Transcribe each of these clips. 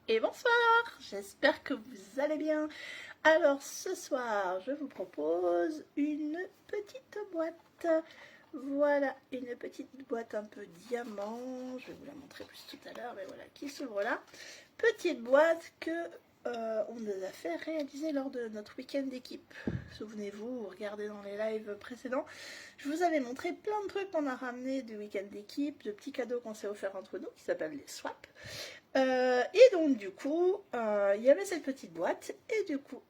Et bonsoir, j'espère que vous allez bien. Alors ce soir, je vous propose une petite boîte. Voilà, une petite boîte un peu diamant. Je vais vous la montrer plus tout à l'heure, mais voilà, qui s'ouvre là. Petite boîte que on nous a fait réaliser lors de notre week-end d'équipe. Souvenez-vous, vous regardez dans les lives précédents, je vous avais montré plein de trucs qu'on a ramenés du week-end d'équipe, de petits cadeaux qu'on s'est offerts entre nous, qui s'appellent les swaps. Et donc du coup, il y avait cette petite boîte, et du coup,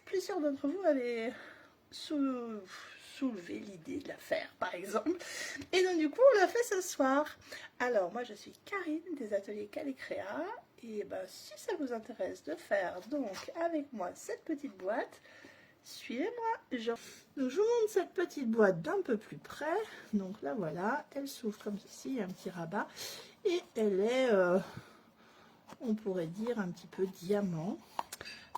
plusieurs d'entre vous avaient soulevé l'idée de la faire, par exemple. Et donc du coup, on l'a fait ce soir. Alors, moi, je suis Karine des ateliers Calicréa, et ben, si ça vous intéresse de faire donc avec moi cette petite boîte, suivez-moi. Donc, je vous montre cette petite boîte d'un peu plus près. Donc là, voilà, elle s'ouvre comme ceci, il y a un petit rabat. Et elle est, on pourrait dire, un petit peu diamant.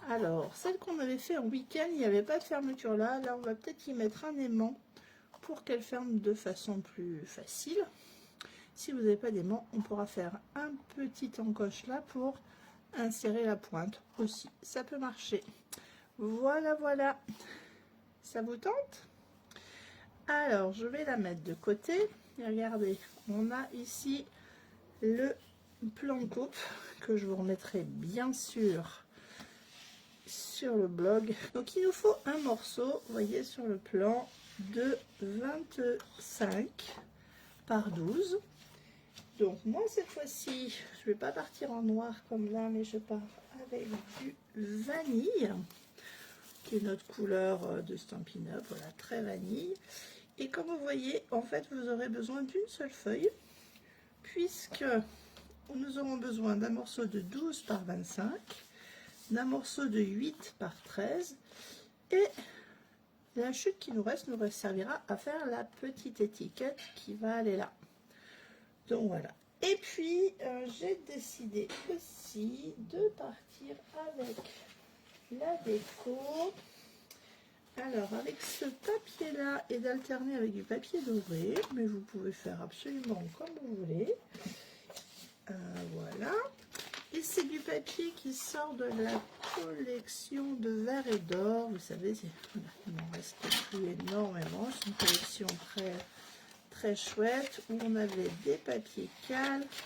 Alors, celle qu'on avait fait en week-end, il n'y avait pas de fermeture là. Là, on va peut-être y mettre un aimant pour qu'elle ferme de façon plus facile. Si vous n'avez pas d'aimant, on pourra faire un petit encoche là pour insérer la pointe aussi. Ça peut marcher. Voilà, voilà. Ça vous tente? Alors, je vais la mettre de côté. Et regardez, on a ici le plan de coupe que je vous remettrai bien sûr sur le blog. Donc il nous faut un morceau, vous voyez sur le plan, de 25 par 12. Donc moi cette fois-ci, je vais pas partir en noir comme là, mais je pars avec du vanille, qui est notre couleur de Stampin' Up, voilà, très vanille. Et comme vous voyez, en fait, vous aurez besoin d'une seule feuille, puisque nous aurons besoin d'un morceau de 12 par 25, d'un morceau de 8 par 13, et la chute qui nous servira à faire la petite étiquette qui va aller là. Donc voilà. Et puis, j'ai décidé aussi de partir avec la déco. Alors, avec ce papier-là, et d'alterner avec du papier doré, mais vous pouvez faire absolument comme vous voulez. Voilà. Et c'est du papier qui sort de la collection de verre et d'or. Vous savez, voilà, il n'en reste plus énormément. C'est une collection très chouette où on avait des papiers calques,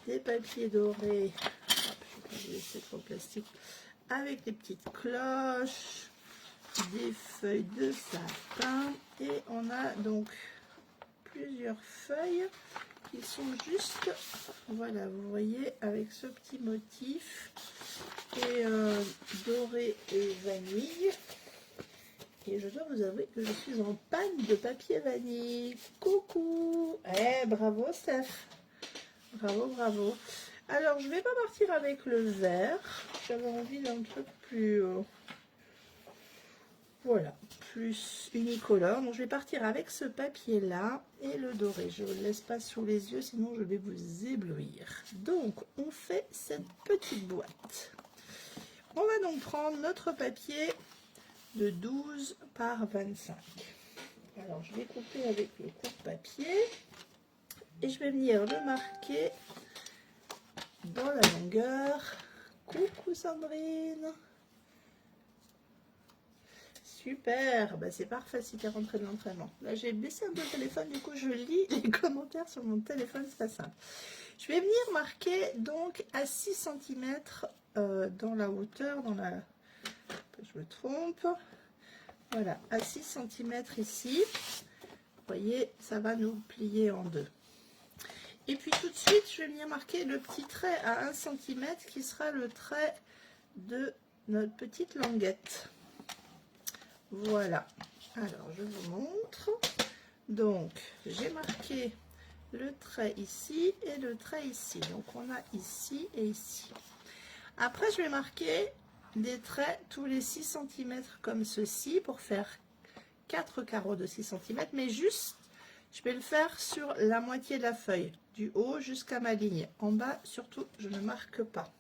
des papiers dorés, hop, je vais pas laisser trop plastique, avec des petites cloches, des feuilles de sapin, et on a donc plusieurs feuilles qui sont juste, voilà, vous voyez, avec ce petit motif et doré et vanille. Et je dois vous avouer que je suis en panne de papier vanille. Coucou! Eh, bravo Steph! Bravo, bravo. Alors, je vais pas partir avec le vert. J'avais envie d'un truc plus... voilà, plus unicolore. Donc, je vais partir avec ce papier-là et le doré. Je ne le laisse pas sous les yeux, sinon je vais vous éblouir. Donc, on fait cette petite boîte. On va donc prendre notre papier de 12 par 25. Alors, je vais couper avec le coupe-papier et je vais venir le marquer dans la longueur. Coucou Sandrine! Super, bah c'est parfait si tu es rentré de l'entraînement. Là j'ai baissé un peu le téléphone, du coup je lis les commentaires sur mon téléphone, c'est pas simple. Je vais venir marquer donc à 6 cm dans la hauteur, je me trompe. Voilà, à 6 cm ici. Vous voyez, ça va nous plier en deux. Et puis tout de suite, je vais venir marquer le petit trait à 1 cm qui sera le trait de notre petite languette. Voilà, alors je vous montre. Donc j'ai marqué le trait ici et le trait ici. Donc on a ici et ici. Après je vais marquer des traits tous les 6 cm comme ceci pour faire 4 carreaux de 6 cm, mais juste je vais le faire sur la moitié de la feuille, du haut jusqu'à ma ligne. En bas surtout je ne marque pas.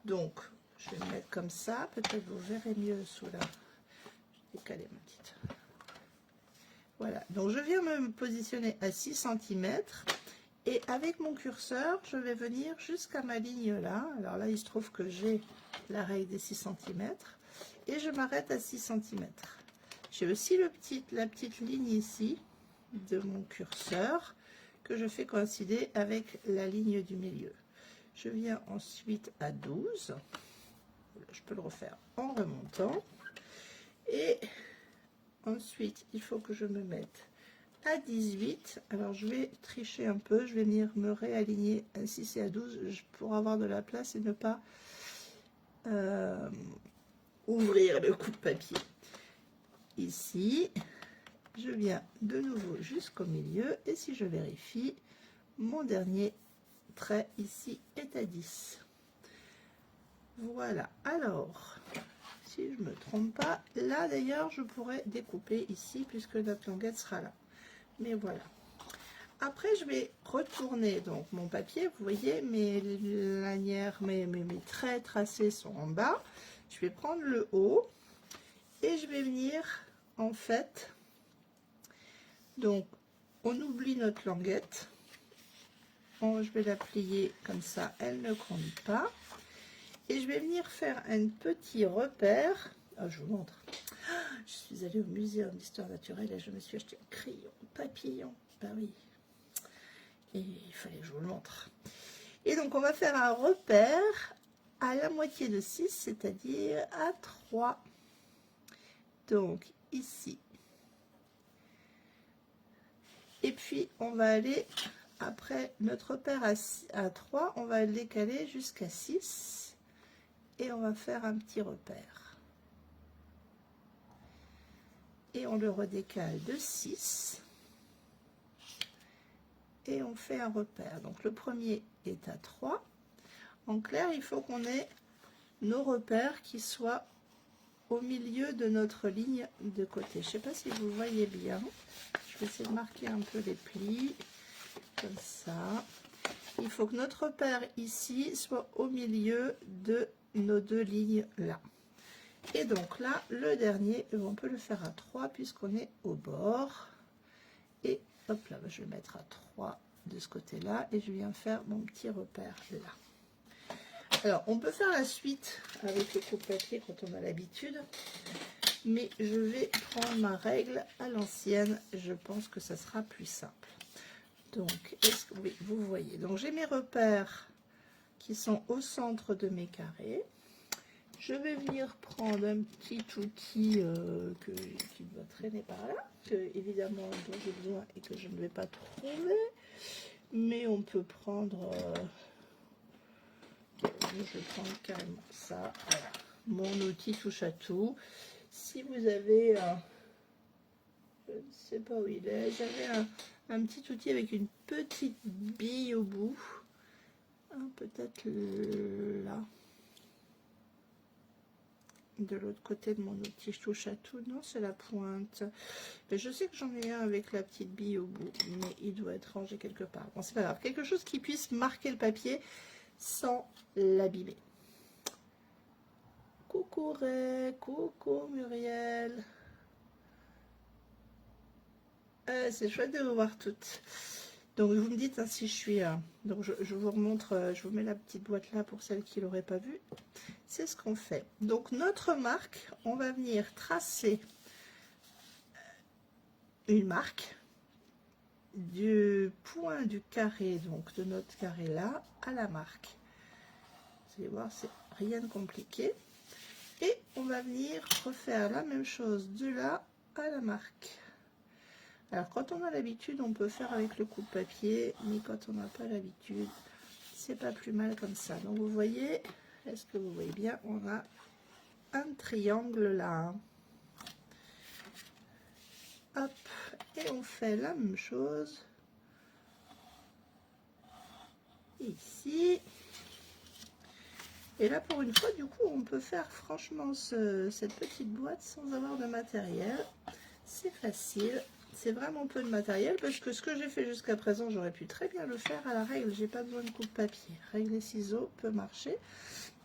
Donc je vais le mettre comme ça, peut-être vous verrez mieux sous la... décaler ma petite. Voilà, donc je viens me positionner à 6 cm et avec mon curseur, je vais venir jusqu'à ma ligne là. Alors là, il se trouve que j'ai la règle des 6 cm et je m'arrête à 6 cm. J'ai aussi la petite ligne ici de mon curseur que je fais coïncider avec la ligne du milieu. Je viens ensuite à 12. Je peux le refaire en remontant. Et ensuite, il faut que je me mette à 18. Alors, je vais tricher un peu. Je vais venir me réaligner à 6 et à 12 pour avoir de la place et ne pas ouvrir le coupe-papier. Ici, je viens de nouveau jusqu'au milieu. Et si je vérifie, mon dernier trait ici est à 10. Voilà. Alors, si je ne me trompe pas, là d'ailleurs, je pourrais découper ici puisque notre languette sera là. Mais voilà. Après, je vais retourner donc mon papier. Vous voyez, mes lanières, mes traits tracés sont en bas. Je vais prendre le haut et je vais venir en fait. Donc, on oublie notre languette. Je vais la plier comme ça, elle ne gronde pas. Et je vais venir faire un petit repère. Oh, je vous montre. Je suis allée au muséum d'histoire naturelle et je me suis acheté un crayon papillon. Ben oui. Et il fallait que je vous le montre. Et donc, on va faire un repère à la moitié de 6, c'est-à-dire à 3. Donc, ici. Et puis, on va aller, après notre repère à 3, on va le décaler jusqu'à 6. Et on va faire un petit repère. Et on le redécale de 6. Et on fait un repère. Donc le premier est à 3. En clair, il faut qu'on ait nos repères qui soient au milieu de notre ligne de côté. Je ne sais pas si vous voyez bien. Je vais essayer de marquer un peu les plis. Comme ça. Il faut que notre repère ici soit au milieu de nos deux lignes là. Et donc là, le dernier, on peut le faire à 3 puisqu'on est au bord. Et hop là, je vais mettre à 3 de ce côté-là et je viens faire mon petit repère là. Alors, on peut faire la suite avec le coupe-papier quand on a l'habitude, mais je vais prendre ma règle à l'ancienne. Je pense que ça sera plus simple. Donc, est-ce que oui, vous voyez. Donc, j'ai mes repères qui sont au centre de mes carrés. Je vais venir prendre un petit outil qui doit traîner par là, évidemment dont j'ai besoin et que je ne vais pas trouver. Mais on peut prendre, je vais prendre carrément ça, voilà. Mon outil touche à tout. Si vous avez, je ne sais pas où il est, j'avais un petit outil avec une petite bille au bout, peut-être là. De l'autre côté de mon outil, je touche à tout. Non, c'est la pointe. Mais je sais que j'en ai un avec la petite bille au bout, mais il doit être rangé quelque part. Bon, c'est pas grave. Quelque chose qui puisse marquer le papier sans l'abîmer. Coucou Ray, coucou Muriel. C'est chouette de vous voir toutes. Donc vous me dites hein, si je suis... donc je vous remontre, je vous mets la petite boîte là pour celles qui ne l'auraient pas vue. C'est ce qu'on fait. Donc notre marque, on va venir tracer une marque du point du carré, donc de notre carré là, à la marque. Vous allez voir, c'est rien de compliqué. Et on va venir refaire la même chose de là à la marque. Alors quand on a l'habitude, on peut faire avec le coupe-papier, mais quand on n'a pas l'habitude, c'est pas plus mal comme ça. Donc vous voyez, est-ce que vous voyez bien, on a un triangle là. Hop, et on fait la même chose ici. Et là, pour une fois, du coup, on peut faire franchement cette petite boîte sans avoir de matériel. C'est facile. C'est vraiment peu de matériel parce que ce que j'ai fait jusqu'à présent, j'aurais pu très bien le faire à la règle. J'ai pas besoin de coupe-papier. Règle et ciseaux peut marcher.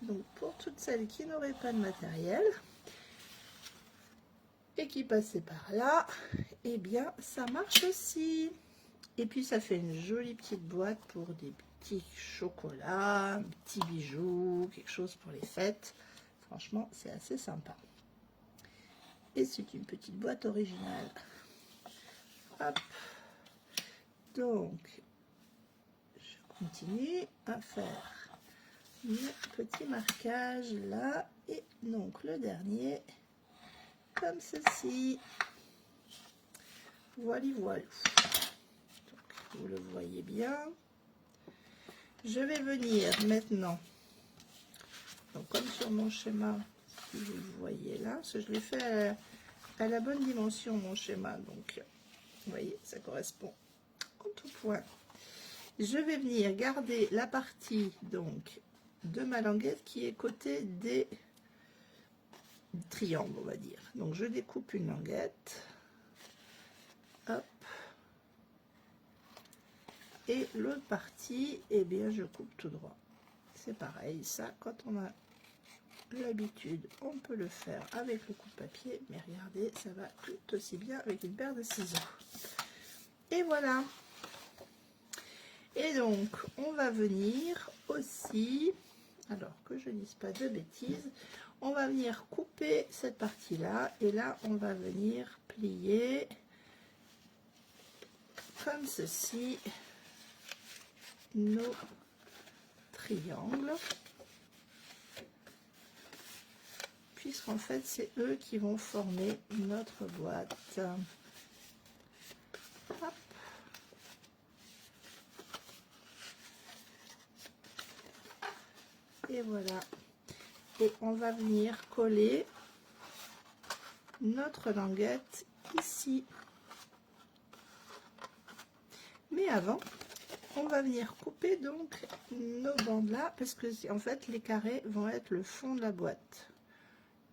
Donc, pour toutes celles qui n'auraient pas de matériel et qui passaient par là, eh bien, ça marche aussi. Et puis ça fait une jolie petite boîte pour des petits chocolats, un petit bijou, quelque chose pour les fêtes. Franchement, c'est assez sympa. Et c'est une petite boîte originale. Hop. Donc, je continue à faire mes petits marquages là. Et donc, le dernier, comme ceci. Voilà, voilà. Donc, vous le voyez bien. Je vais venir maintenant, donc comme sur mon schéma, si vous le voyez là, parce que je l'ai fait à la bonne dimension, mon schéma. Donc, vous voyez, ça correspond en tout point. Je vais venir garder la partie donc de ma languette qui est côté des triangles, on va dire. Donc, je découpe une languette. Hop. Et l'autre partie, eh bien, je coupe tout droit. C'est pareil, ça, quand on a l'habitude, on peut le faire avec le coupe-papier, mais regardez, ça va tout aussi bien avec une paire de ciseaux. Et voilà. Et donc, on va venir aussi, alors que je ne dise pas de bêtises, on va venir couper cette partie-là, et là, on va venir plier comme ceci nos triangles, puisqu'en fait c'est eux qui vont former notre boîte. Hop. Et voilà, et on va venir coller notre languette ici, mais avant on va venir couper donc nos bandes là, parce que en fait les carrés vont être le fond de la boîte.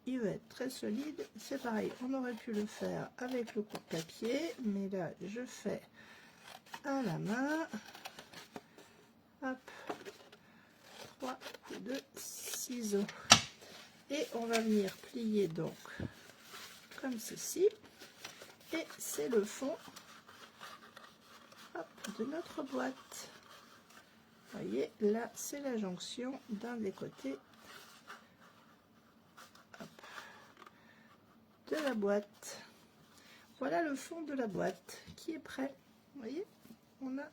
Il va être très solide. C'est pareil, on aurait pu le faire avec le coupe-papier, mais là je fais à la main. Hop, 3 coups de ciseaux, et on va venir plier donc comme ceci, et c'est le fond, hop, de notre boîte. Vous voyez, là c'est la jonction d'un des côtés, hop, de la boîte. Voilà le fond de la boîte qui est prêt. Vous voyez, on a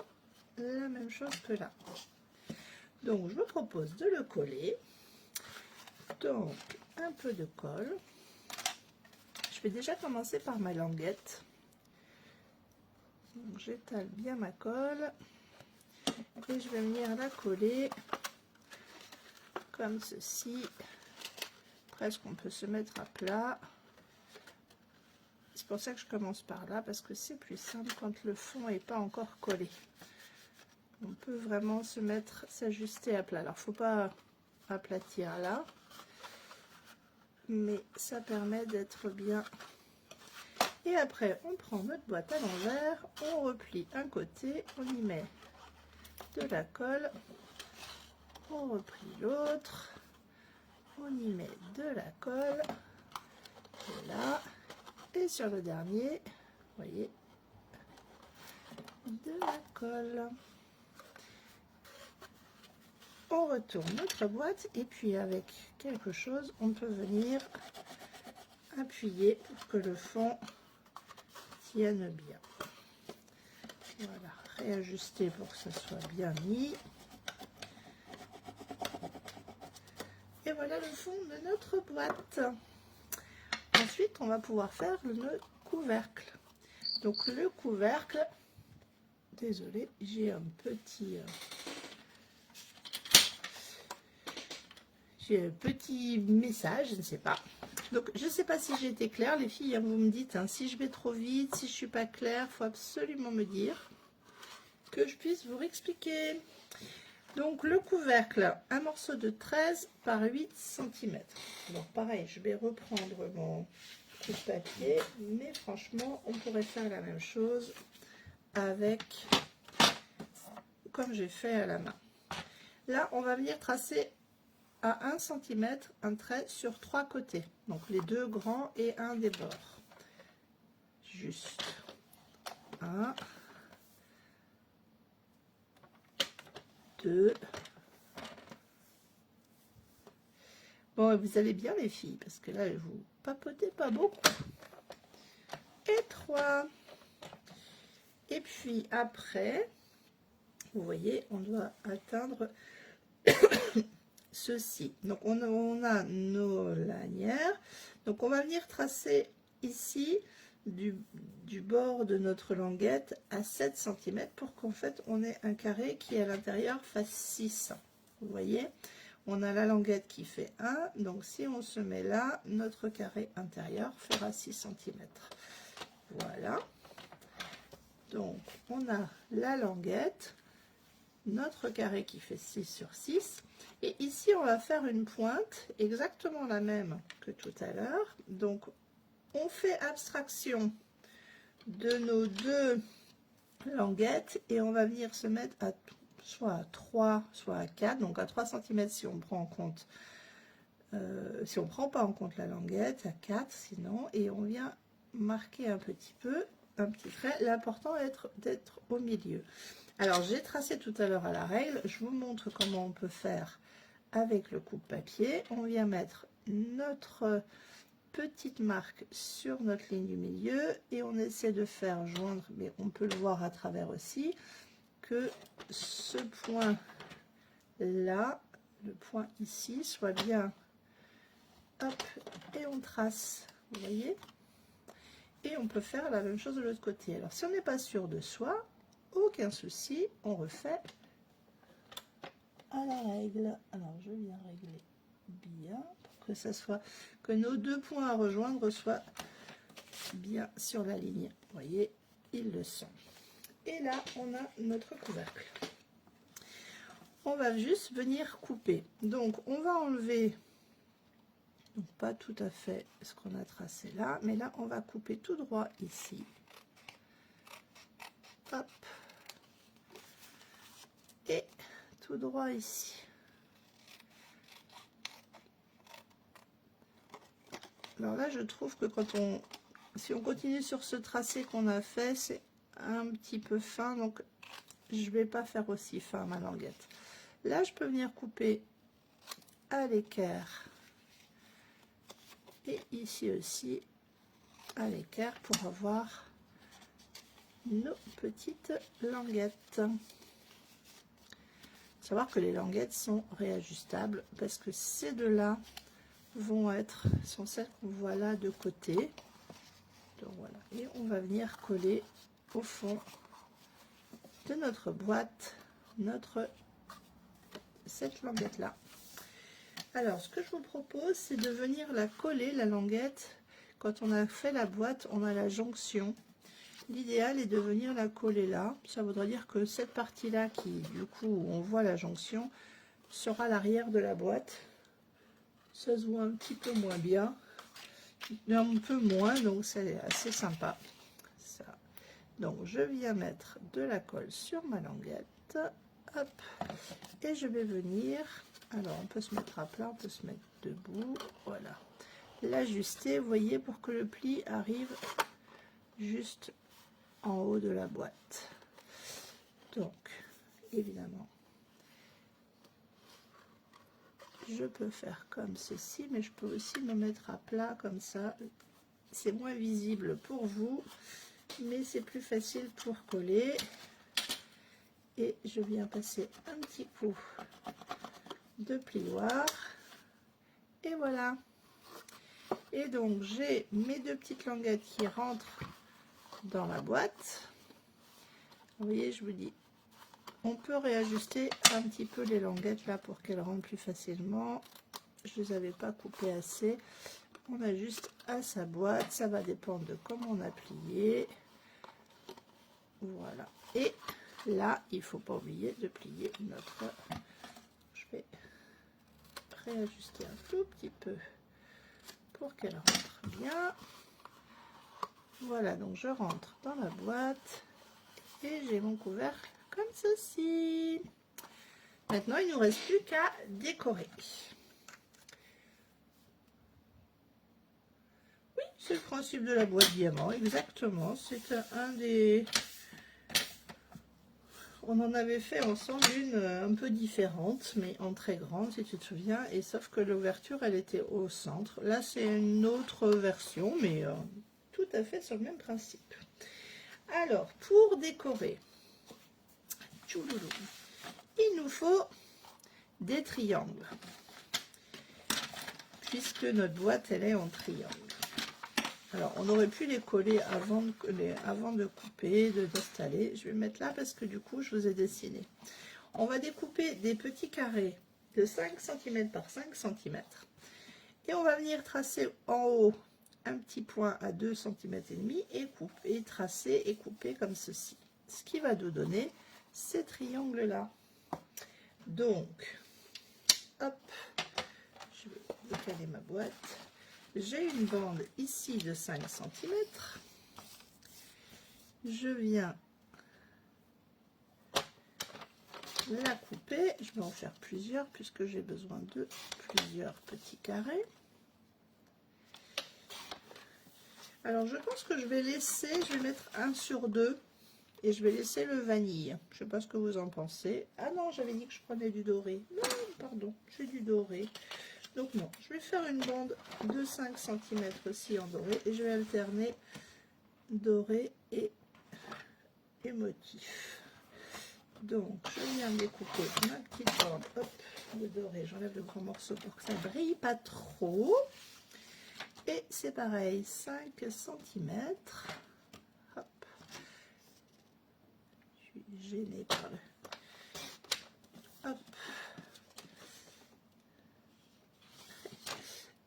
la même chose que là. Donc je vous propose de le coller. Donc un peu de colle. Je vais déjà commencer par ma languette. J'étale bien ma colle et je vais venir la coller comme ceci. Presque on peut se mettre à plat. C'est pour ça que je commence par là, parce que c'est plus simple quand le fond n'est pas encore collé. On peut vraiment se mettre, s'ajuster à plat. Alors faut pas aplatir là, mais ça permet d'être bien. Et après on prend notre boîte à l'envers, on replie un côté, on y met de la colle, on replie l'autre, on y met de la colle, et là, et sur le dernier, vous voyez, de la colle. On retourne notre boîte, et puis avec quelque chose, on peut venir appuyer pour que le fond tienne bien. Voilà, réajuster pour que ça soit bien mis. Et voilà le fond de notre boîte. Ensuite, on va pouvoir faire le couvercle. Donc le couvercle, désolé, j'ai un petit message, je ne sais pas. Donc je ne sais pas si j'ai été claire, les filles, hein, vous me dites hein, si je vais trop vite, si je suis pas claire, il faut absolument me dire que je puisse vous expliquer. Donc le couvercle, un morceau de 13 par 8 cm. Donc pareil, je vais reprendre mon coupe-papier, mais franchement, on pourrait faire la même chose avec, comme j'ai fait à la main. Là, on va venir tracer à 1 cm un trait sur 3 côtés. Donc les deux grands et un des bords. Juste 1, 2. Bon, vous allez bien les filles, parce que là, vous papotez pas beaucoup. Et 3. Et puis après, vous voyez, on doit atteindre ceci. Donc on a nos lanières. Donc on va venir tracer ici du bord de notre languette à 7 cm pour qu'en fait on ait un carré qui à l'intérieur fasse 6. Vous voyez, on a la languette qui fait 1, donc si on se met là, notre carré intérieur fera 6 cm. Voilà, donc on a la languette, notre carré qui fait 6 sur 6, et ici on va faire une pointe exactement la même que tout à l'heure. Donc on fait abstraction de nos deux languettes et on va venir se mettre à soit à 3 soit à 4, donc à 3 cm si on prend en compte si on prend pas en compte la languette, à 4 sinon, et on vient marquer un petit peu un petit trait. L'important est d'être au milieu. Alors j'ai tracé tout à l'heure à la règle, je vous montre comment on peut faire avec le coupe-papier. On vient mettre notre petite marque sur notre ligne du milieu et on essaie de faire joindre, mais on peut le voir à travers aussi, que ce point là, le point ici, soit bien, hop, et on trace, vous voyez, et on peut faire la même chose de l'autre côté. Alors si on n'est pas sûr de soi, aucun souci, on refait à la règle. Alors je viens régler bien pour que ça soit, que nos deux points à rejoindre soient bien sur la ligne. Vous voyez, ils le sont. Et là on a notre couvercle. On va juste venir couper. Donc on va enlever, donc pas tout à fait ce qu'on a tracé là, mais là on va couper tout droit ici. Hop. Et tout droit ici. Alors là je trouve que quand si on continue sur ce tracé qu'on a fait, c'est un petit peu fin, donc je vais pas faire aussi fin ma languette. Là je peux venir couper à l'équerre et ici aussi à l'équerre pour avoir nos petites languettes. Savoir que les languettes sont réajustables parce que ces deux là sont celles qu'on voit là de côté. Donc voilà, et on va venir coller au fond de notre boîte cette languette là. Alors ce que je vous propose, c'est de venir la coller, la languette. Quand on a fait la boîte, on a la jonction. L'idéal est de venir la coller là. Ça voudrait dire que cette partie là qui, du coup, où on voit la jonction, sera l'arrière de la boîte. Ça se voit un petit peu moins bien, un peu moins, donc c'est assez sympa. Ça. Donc je viens mettre de la colle sur ma languette. Hop, et je vais venir, alors on peut se mettre à plat, on peut se mettre debout, voilà, l'ajuster, vous voyez, pour que le pli arrive juste en haut de la boîte. Donc évidemment je peux faire comme ceci, mais je peux aussi me mettre à plat comme ça, c'est moins visible pour vous mais c'est plus facile pour coller. Et je viens passer un petit coup de plioir et voilà. Et donc j'ai mes deux petites languettes qui rentrent dans la boîte. Vous voyez, je vous dis, on peut réajuster un petit peu les languettes là pour qu'elles rentrent plus facilement. Je les avais pas coupées assez. On ajuste à sa boîte, ça va dépendre de comment on a plié. Voilà. Et là, il faut pas oublier de plier notre... Je vais réajuster un tout petit peu pour qu'elle rentre bien. Voilà, donc je rentre dans la boîte et j'ai mon couvercle comme ceci. Maintenant, il ne nous reste plus qu'à décorer. Oui, c'est le principe de la boîte diamant, exactement. C'est un des... on en avait fait ensemble une un peu différente, mais en très grande, si tu te souviens, et sauf que l'ouverture, elle était au centre. Là, c'est une autre version, mais tout à fait sur le même principe. Alors, pour décorer, tchouloulou, il nous faut des triangles, puisque notre boîte, elle est en triangle. Alors, on aurait pu les coller avant de couper, d'installer. Je vais le mettre là parce que du coup, je vous ai dessiné. On va découper des petits carrés de 5 cm par 5 cm. Et on va venir tracer en haut un petit point à 2 cm et demi et couper, tracer et couper comme ceci. Ce qui va nous donner ces triangles-là. Donc, hop, je vais décaler ma boîte. J'ai une bande ici de 5 cm. Je viens la couper. Je vais en faire plusieurs puisque j'ai besoin de plusieurs petits carrés. Alors je pense que je vais mettre 1 sur 2 et je vais laisser le vanille. Je sais pas ce que vous en pensez. Ah non, j'avais dit que je prenais du doré. Non, pardon, j'ai du doré. Donc non, je vais faire une bande de 5 cm aussi en doré et je vais alterner doré et motif. Donc je viens découper ma petite bande, hop, de doré. J'enlève le grand morceau pour que ça brille pas trop. Et c'est pareil, 5 cm. Hop. Je suis gênée par le... Hop.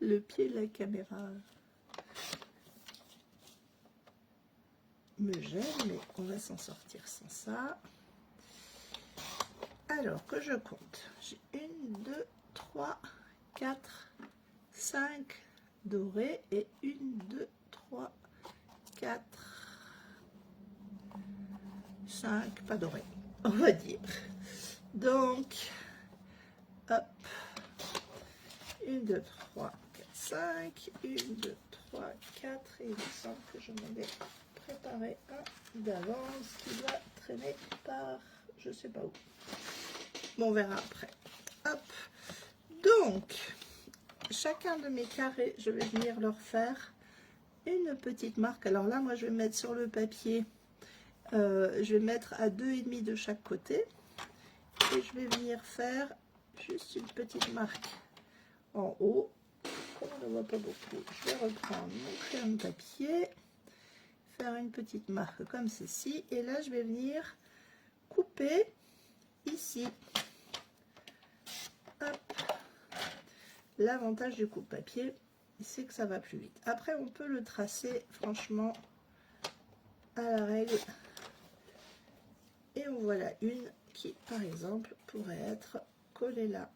Le pied de la caméra me gêne, mais on va s'en sortir sans ça. Alors que je compte, j'ai 1, 2, 3, 4, 5 dorés et 1, 2, 3, 4, 5 pas dorés, on va dire. Donc, hop, 1, 2, 3, 4, 5, 1, 2, 3, 4, et il me semble que je m'en ai préparé un d'avance qui doit traîner par je sais pas où. Bon, on verra après. Hop, donc, chacun de mes carrés, je vais venir leur faire une petite marque. Alors là, moi, je vais mettre sur le papier, je vais mettre à 2,5 de chaque côté. Et je vais venir faire juste une petite marque en haut. Comme on ne voit pas beaucoup, je vais reprendre mon crayon de papier, faire une petite marque comme ceci. Et là, je vais venir couper ici. L'avantage du coupe-papier, c'est que ça va plus vite. Après, on peut le tracer franchement à la règle. Et en voilà une qui, par exemple, pourrait être collée là.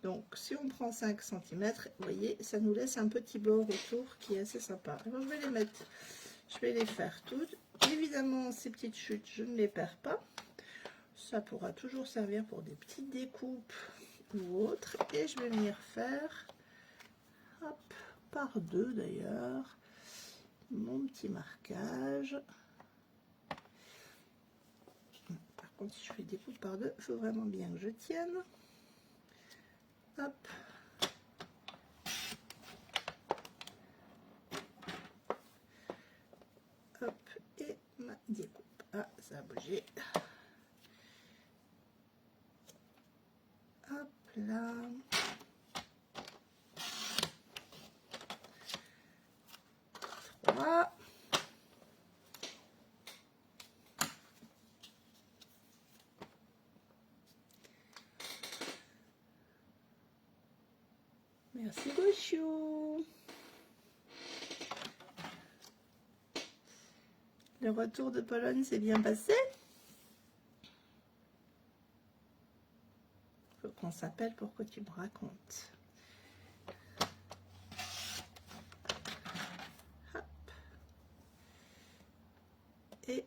Donc, si on prend 5 cm, vous voyez, ça nous laisse un petit bord autour qui est assez sympa. Alors, je vais les mettre, je vais les faire toutes. Évidemment, ces petites chutes, je ne les perds pas. Ça pourra toujours servir pour des petites découpes ou autres. Et je vais venir faire, hop, par deux d'ailleurs, mon petit marquage. Par contre, si je fais découpe par deux, il faut vraiment bien que je tienne. Hop. Hop, et ma découpe. Ah, ça a bougé. Hop là. Trois. Merci beaucoup. Le retour de Pologne s'est bien passé. Faut qu'on s'appelle pour que tu me racontes. Hop. Et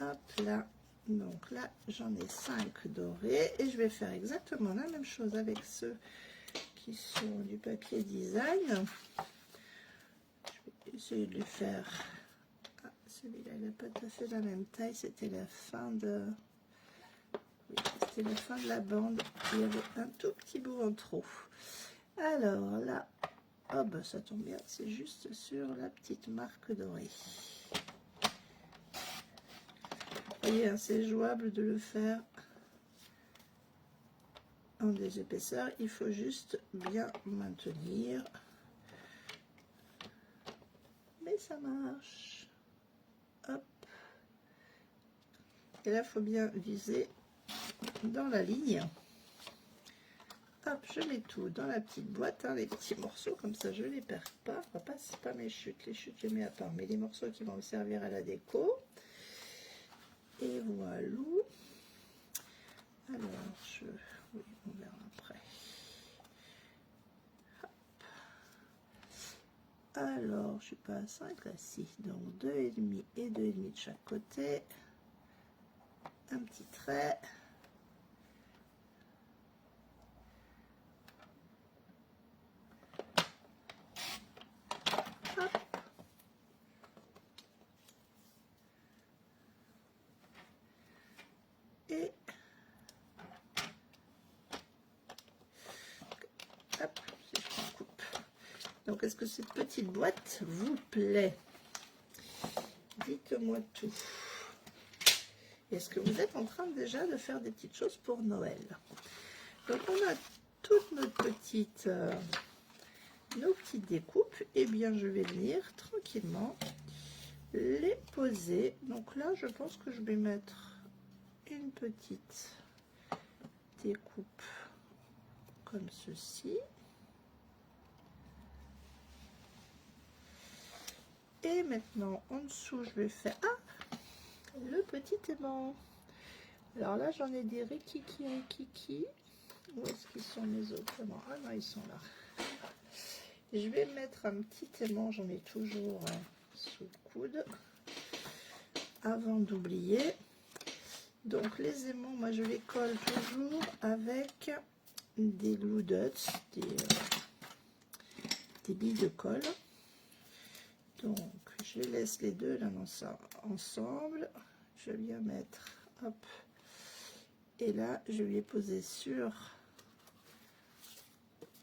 hop là. Donc là, j'en ai 5 dorés et je vais faire exactement la même chose avec ceux qui sont du papier design. Je vais essayer de les faire celui-là, il n'a pas tout à fait la même taille. C'était la fin de... Oui, c'était la fin de la bande. Il y avait un tout petit bout en trop. Alors là, oh bah ça tombe bien, c'est juste sur la petite marque dorée. Vous voyez, hein, c'est jouable de le faire en des épaisseurs. Il faut juste bien maintenir. Mais ça marche. Hop. Et là, il faut bien viser dans la ligne. Hop, je mets tout dans la petite boîte, hein, les petits morceaux, comme ça je ne les perds pas. Enfin, pas mes chutes, les chutes je mets à part, mais les morceaux qui vont me servir à la déco. Et voilà. Alors, oui, on verra après. Hop. Alors, je suis pas à 5 là, si. Donc 2,5 et 2,5 de chaque côté. Un petit trait. Hop. Et hop, si je prends une coupe. Donc, est-ce que cette petite boîte vous plaît? Dites-moi tout. Est-ce que vous êtes en train déjà de faire des petites choses pour Noël? Donc, on a toutes nos petites découpes. Et bien, je vais venir tranquillement les poser. Donc là, je pense que je vais mettre une petite découpe comme ceci. Et maintenant, en dessous, je vais faire le petit aimant. Alors là, j'en ai des rikiki. Où est-ce qu'ils sont mes autres aimants? Ah non, ils sont là. Je vais mettre un petit aimant, j'en ai toujours sous le coude, avant d'oublier. Donc les aimants, moi je les colle toujours avec des glue dots, des billes de colle. Donc je laisse les deux là ensemble. Je viens mettre, hop, et là je vais les poser sur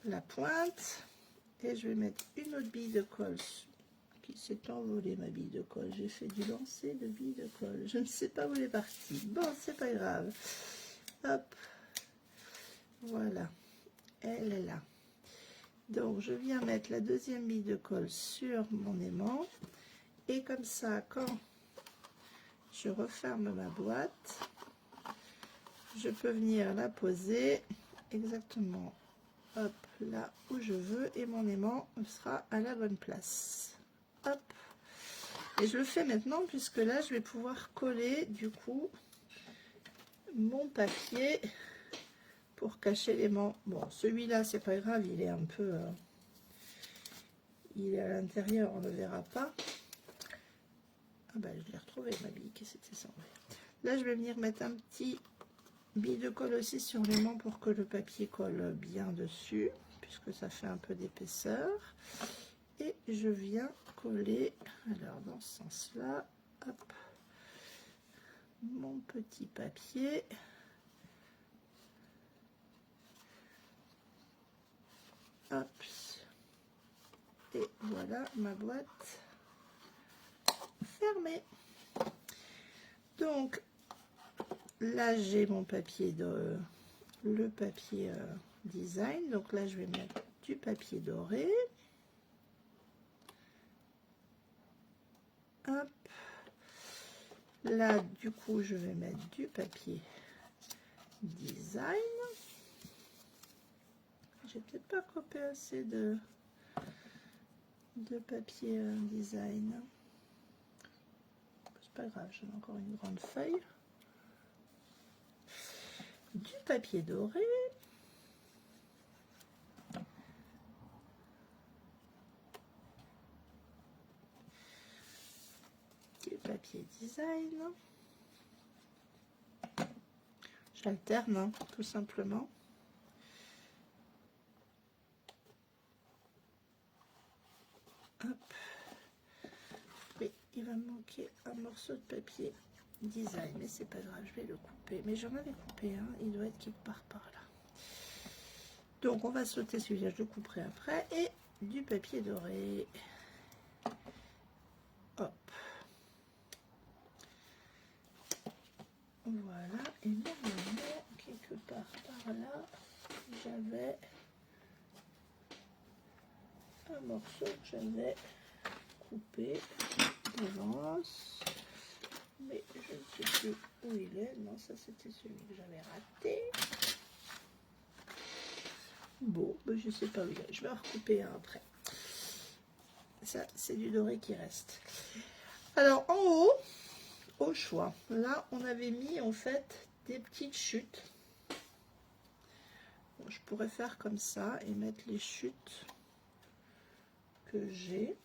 la pointe et je vais mettre une autre bille de colle qui s'est envolée, ma bille de colle. J'ai fait du lancer de bille de colle, je ne sais pas où elle est partie. Bon, c'est pas grave. Hop, voilà, elle est là. Donc je viens mettre la deuxième bille de colle sur mon aimant et comme ça, quand je referme ma boîte, je peux venir la poser exactement, hop, là où je veux, et mon aimant sera à la bonne place. Hop, et je le fais maintenant puisque là je vais pouvoir coller du coup mon papier pour cacher l'aimant. Bon, celui-là c'est pas grave, il est un peu il est à l'intérieur, on ne le verra pas. Ah ben je l'ai retrouvé ma bille qui s'était semblée. Là je vais venir mettre un petit bille de colle aussi sur l'aimant pour que le papier colle bien dessus, puisque ça fait un peu d'épaisseur. Et je viens coller, alors dans ce sens là, hop, mon petit papier. Hop, et voilà ma boîte fermée. Donc là j'ai mon papier le papier design. Donc là je vais mettre du papier doré. Hop. Là du coup je vais mettre du papier design. J'ai peut-être pas copié assez de papier design. C'est pas grave, j'en ai encore une grande feuille. Du papier doré. Du papier design. J'alterne, hein, tout simplement. Hop. Oui, il va me manquer un morceau de papier design, mais c'est pas grave, je vais le couper. Mais j'en avais coupé un, il doit être quelque part par là. Donc on va sauter celui-là, je le couperai après. Et du papier doré. Hop. Voilà, et normalement, quelque part par là, j'avais un morceau que j'avais coupé d'avance. Mais je ne sais plus où il est. Non, ça c'était celui que j'avais raté. Bon, ben, je ne sais pas où il est. Je vais en recouper un après. Ça, c'est du doré qui reste. Alors, en haut, au choix, là, on avait mis en fait des petites chutes. Bon, je pourrais faire comme ça et mettre les chutes que j'ai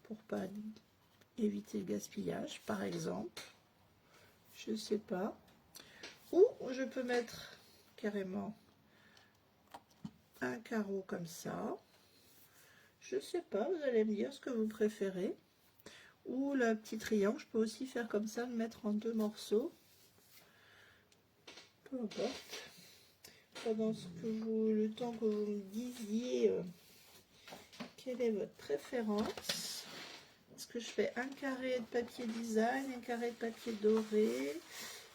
pour pas éviter le gaspillage, par exemple. Je sais pas. Ou je peux mettre carrément un carreau comme ça. Je sais pas, vous allez me dire ce que vous préférez. Ou la petite triangle, je peux aussi faire comme ça, le mettre en 2 morceaux. Peu importe. Pendant le temps que vous me disiez quelle est votre préférence. Est-ce que je fais un carré de papier design, un carré de papier doré?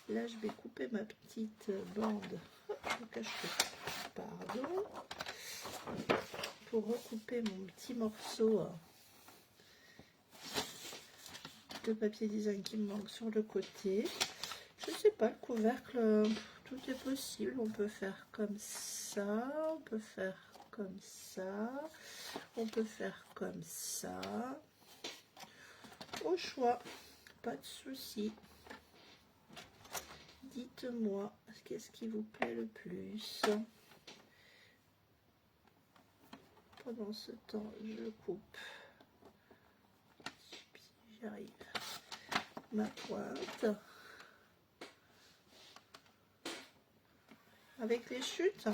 Là, je vais couper ma petite bande. Hop, je cache tout. Pardon. Pour recouper mon petit morceau de papier design qui me manque sur le côté. Je sais pas, le couvercle, tout est possible. On peut faire comme ça, on peut faire comme ça, on peut faire comme ça. Au choix, pas de souci. Dites-moi, qu'est-ce qui vous plaît le plus? Pendant ce temps, je coupe. J'y arrive. Ma pointe. Avec les chutes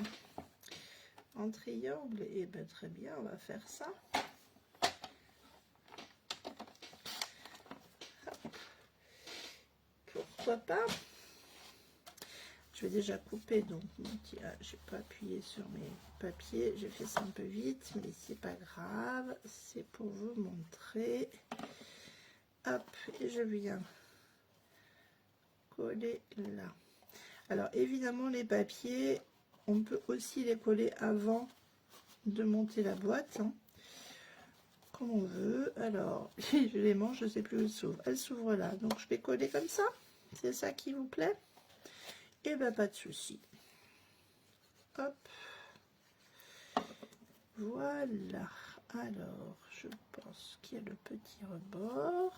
en triangle, et bien très bien, on va faire ça. Pourquoi pas? Je vais déjà couper, donc j'ai pas appuyé sur mes papiers, j'ai fait ça un peu vite, mais c'est pas grave, c'est pour vous montrer. Hop, et je viens coller là. Alors évidemment les papiers, on peut aussi les coller avant de monter la boîte, hein, comme on veut. Alors je les mange, je sais plus où elles s'ouvrent. Elles s'ouvrent là, donc je vais coller comme ça. C'est ça qui vous plaît? Et ben pas de souci. Hop, voilà. Alors je pense qu'il y a le petit rebord.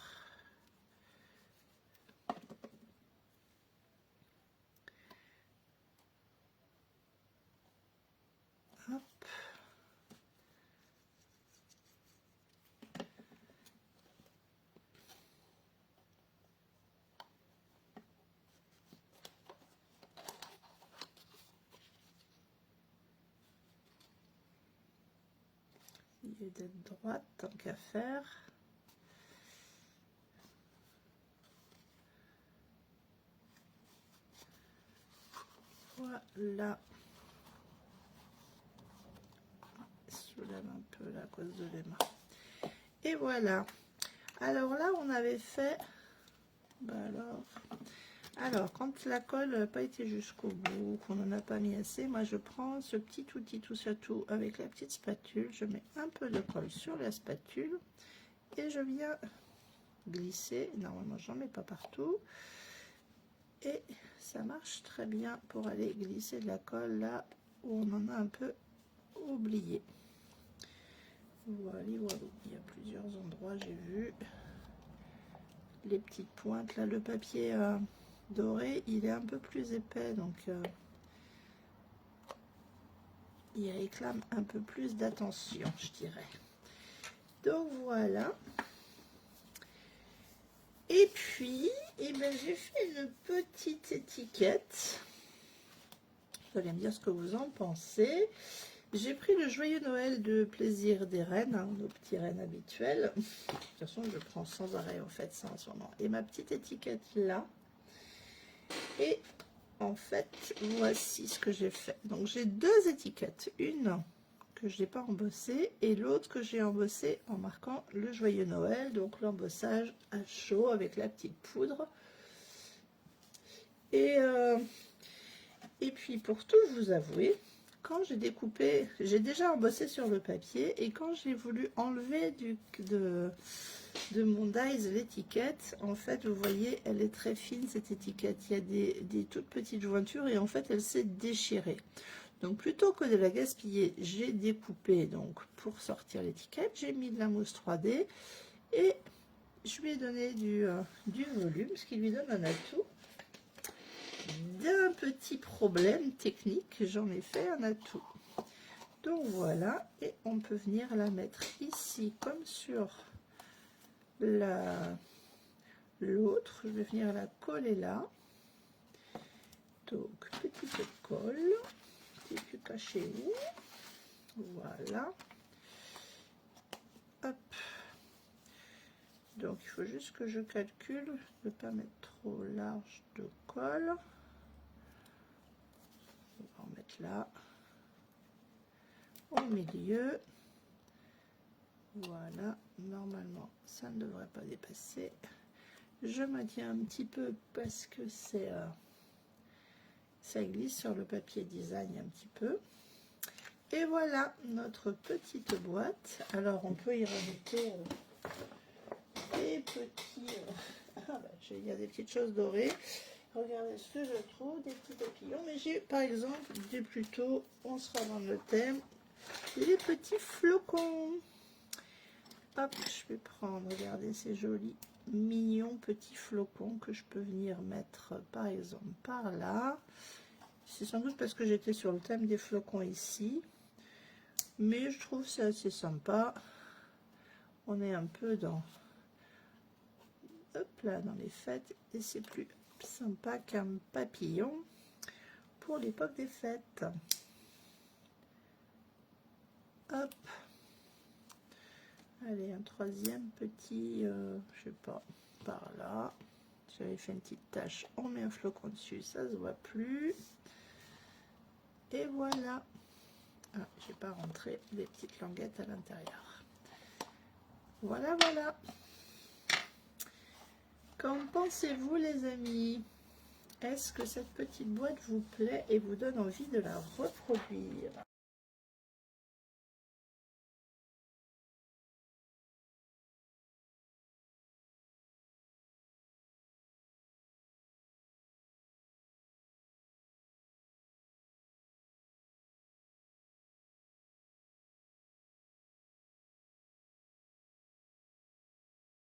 Hop. Il est d'être droite tant qu'à faire. Voilà. Je soulève un peu là à cause de les mains. Et voilà. Alors là, on avait fait... Alors, quand la colle n'a pas été jusqu'au bout, qu'on n'en a pas mis assez, moi je prends ce petit outil touche à tout avec la petite spatule. Je mets un peu de colle sur la spatule et je viens glisser. Normalement, j'en mets pas partout. Et ça marche très bien pour aller glisser de la colle là où on en a un peu oublié. Voilà, voilà. Il y a plusieurs endroits, j'ai vu les petites pointes là. Le papier doré, il est un peu plus épais, donc il réclame un peu plus d'attention, je dirais. Donc voilà. Et puis, eh ben, j'ai fait une petite étiquette. Vous allez me dire ce que vous en pensez. J'ai pris le joyeux Noël de Plaisir des Rennes, hein, nos petits rennes habituels. De toute façon, je prends sans arrêt en fait ça en ce moment. Et ma petite étiquette là. Et en fait, voici ce que j'ai fait. Donc j'ai deux étiquettes. Une que je n'ai pas embossée et l'autre que j'ai embossée en marquant le joyeux Noël. Donc l'embossage à chaud avec la petite poudre. Et puis pour tout vous avouer, quand j'ai découpé, j'ai déjà embossé sur le papier et quand j'ai voulu enlever de mon dies l'étiquette, en fait vous voyez elle est très fine cette étiquette, il y a des toutes petites jointures et en fait elle s'est déchirée. Donc plutôt que de la gaspiller, j'ai découpé donc pour sortir l'étiquette, j'ai mis de la mousse 3D et je lui ai donné du volume, ce qui lui donne un atout. D'un petit problème technique, j'en ai fait un atout. Donc voilà, et on peut venir la mettre ici comme sur l'autre. Je vais venir la coller là. Donc petite colle, petit cachet où. Voilà. Hop. Donc il faut juste que je calcule de ne pas mettre trop large de colle. On va en mettre là. Au milieu, voilà, normalement ça ne devrait pas dépasser. Je maintiens un petit peu parce que c'est ça glisse sur le papier design un petit peu. Et voilà notre petite boîte. Alors on peut y rajouter des petits il y a des petites choses dorées. Regardez ce que je trouve, des petits papillons, mais j'ai par exemple des plutôt, on sera dans le thème, les petits flocons. Hop, je vais prendre, regardez ces jolis mignons petits flocons que je peux venir mettre par exemple par là. C'est sans doute parce que j'étais sur le thème des flocons ici, mais je trouve ça assez sympa. On est un peu dans, hop là, dans les fêtes et c'est plus sympa qu'un papillon pour l'époque des fêtes. Hop. Allez, un troisième petit, je sais pas, par là. J'avais fait une petite tache, on met un flocon dessus, ça se voit plus. Et voilà. Ah, j'ai pas rentré des petites languettes à l'intérieur. Voilà, voilà. Qu'en pensez-vous les amis? Est-ce que cette petite boîte vous plaît et vous donne envie de la reproduire?